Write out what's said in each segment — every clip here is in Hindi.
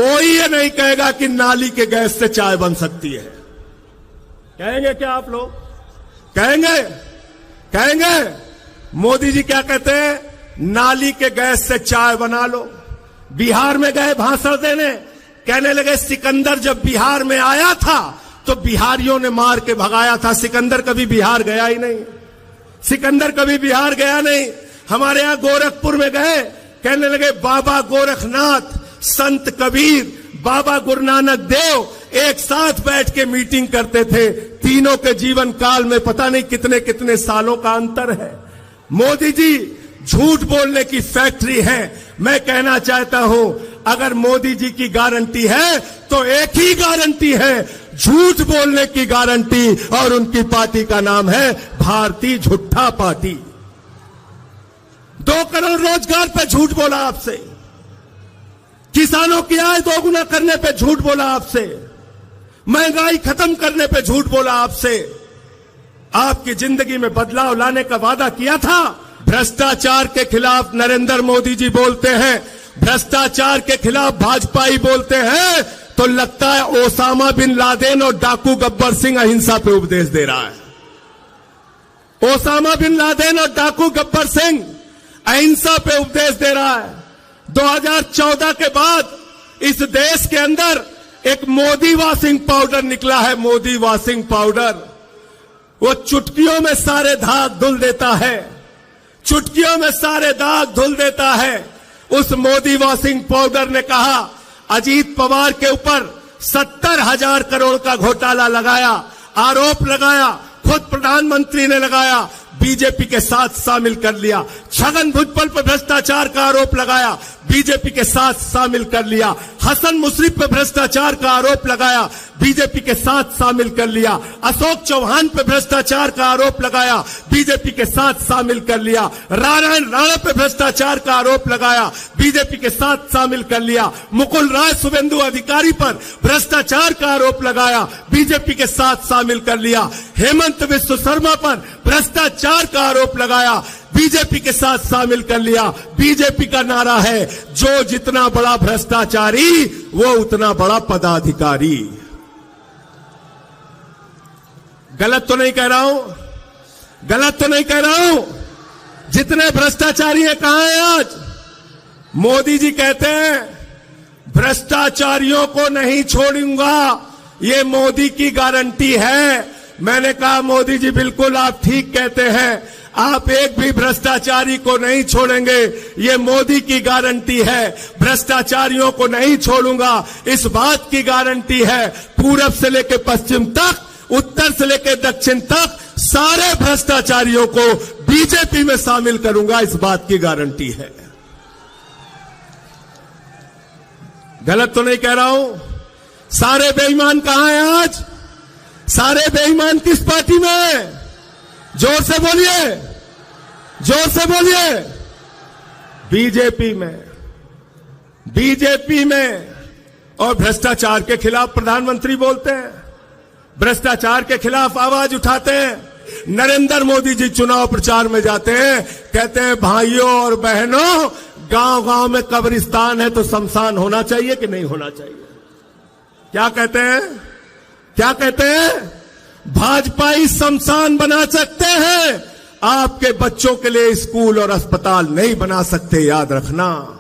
कोई ये नहीं कहेगा कि नाली के गैस से चाय बन सकती है। कहेंगे क्या आप लोग? कहेंगे? मोदी जी क्या कहते हैं? नाली के गैस से चाय बना लो। बिहार में गए भाषण देने, कहने लगे सिकंदर जब बिहार में आया था तो बिहारियों ने मार के भगाया था। सिकंदर कभी बिहार गया ही नहीं, सिकंदर कभी बिहार गया नहीं। हमारे यहां गोरखपुर में गए, कहने लगे बाबा गोरखनाथ, संत कबीर, बाबा गुरु नानक देव एक साथ बैठ के मीटिंग करते थे। तीनों के जीवन काल में पता नहीं कितने कितने सालों का अंतर है। मोदी जी झूठ बोलने की फैक्ट्री है। मैं कहना चाहता हूं, अगर मोदी जी की गारंटी है तो एक ही गारंटी है, झूठ बोलने की गारंटी, और उनकी पार्टी का नाम है भारतीय झूठा पार्टी। 2 करोड़ रोजगार पे झूठ बोला आपसे, किसानों की आय दोगुना करने पे झूठ बोला आपसे, महंगाई खत्म करने पे झूठ बोला आपसे, आपकी जिंदगी में बदलाव लाने का वादा किया था। भ्रष्टाचार के खिलाफ नरेंद्र मोदी जी बोलते हैं, भ्रष्टाचार के खिलाफ भाजपाई बोलते हैं, तो लगता है ओसामा बिन लादेन और डाकू गब्बर सिंह अहिंसा पे उपदेश दे रहा है। ओसामा बिन लादेन और डाकू गब्बर सिंह अहिंसा पे उपदेश दे रहा है। 2014 के बाद इस देश के अंदर एक मोदी वॉशिंग पाउडर निकला है, मोदी वॉशिंग पाउडर। वो चुटकियों में सारे दाग धुल देता है, चुटकियों में सारे दाग धुल देता है। उस मोदी वॉशिंग पाउडर ने कहा, अजीत पवार के ऊपर 70,000 करोड़ का घोटाला लगाया, आरोप लगाया, खुद प्रधानमंत्री ने लगाया, बीजेपी के साथ शामिल कर लिया। छगन भुजबल पर भ्रष्टाचार का आरोप लगाया, बीजेपी के साथ शामिल कर लिया। हसन मुशर्रफ पर भ्रष्टाचार का आरोप लगाया, बीजेपी के साथ शामिल कर लिया। अशोक चौहान पर भ्रष्टाचार का आरोप लगाया, बीजेपी के साथ शामिल कर लिया। नारायण राणा पर भ्रष्टाचार का आरोप लगाया, बीजेपी के साथ शामिल कर लिया। मुकुल राय शुभेंदु अधिकारी पर भ्रष्टाचार का आरोप लगाया, बीजेपी के साथ शामिल कर लिया। हेमंत बिस्व शर्मा पर भ्रष्टाचार का आरोप लगाया, बीजेपी के साथ शामिल कर लिया। बीजेपी का नारा है, जो जितना बड़ा भ्रष्टाचारी वो उतना बड़ा पदाधिकारी। गलत तो नहीं कह रहा हूं, गलत तो नहीं कह रहा हूं। जितने भ्रष्टाचारी हैं कहां हैं आज? मोदी जी कहते हैं भ्रष्टाचारियों को नहीं छोड़ूंगा, ये मोदी की गारंटी है। मैंने कहा मोदी जी बिल्कुल आप ठीक कहते हैं, आप एक भी भ्रष्टाचारी को नहीं छोड़ेंगे, ये मोदी की गारंटी है। भ्रष्टाचारियों को नहीं छोड़ूंगा, इस बात की गारंटी है। पूरब से लेकर पश्चिम तक, उत्तर से लेकर दक्षिण तक सारे भ्रष्टाचारियों को बीजेपी में शामिल करूंगा, इस बात की गारंटी है। गलत तो नहीं कह रहा हूं। सारे बेईमान कहां हैं आज? सारे बेईमान किस पार्टी में हैं? जोर से बोलिए, जोर से बोलिए। बीजेपी में, बीजेपी में। और भ्रष्टाचार के खिलाफ प्रधानमंत्री बोलते हैं, भ्रष्टाचार के खिलाफ आवाज उठाते हैं। नरेंद्र मोदी जी चुनाव प्रचार में जाते हैं, कहते हैं भाइयों और बहनों, गांव गांव में कब्रिस्तान है तो शमशान होना चाहिए कि नहीं होना चाहिए? क्या कहते हैं? क्या कहते हैं? भाजपाई शमशान बना सकते हैं, आपके बच्चों के लिए स्कूल और अस्पताल नहीं बना सकते, याद रखना।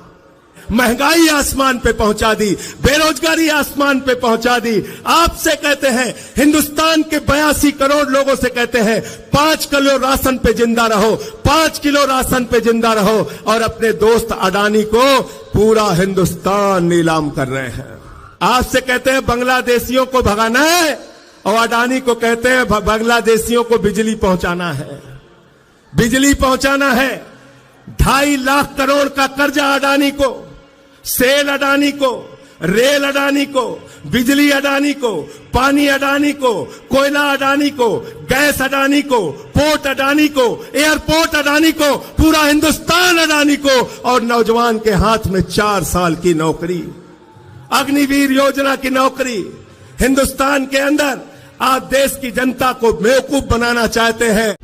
महंगाई आसमान पे पहुंचा दी, बेरोजगारी आसमान पे पहुंचा दी। आपसे कहते हैं, हिंदुस्तान के 82 करोड़ लोगों से कहते हैं 5 किलो राशन पे जिंदा रहो, 5 किलो राशन पे जिंदा रहो, और अपने दोस्त अडानी को पूरा हिंदुस्तान नीलाम कर रहे हैं। आपसे कहते हैं बांग्लादेशियों को भगाना है, और अडानी को कहते हैं बांग्लादेशियों को बिजली पहुंचाना है, बिजली पहुंचाना है। 2.5 लाख करोड़ का कर्जा अडानी को, सेल अडानी को, रेल अडानी को, बिजली अडानी को, पानी अडानी को, कोयला अडानी को, गैस अडानी को, पोर्ट अडानी को, एयरपोर्ट अडानी को, पूरा हिंदुस्तान अडानी को, और नौजवान के हाथ में 4 साल की नौकरी, अग्निवीर योजना की नौकरी। हिंदुस्तान के अंदर आप देश की जनता को बेवकूफ बनाना चाहते हैं।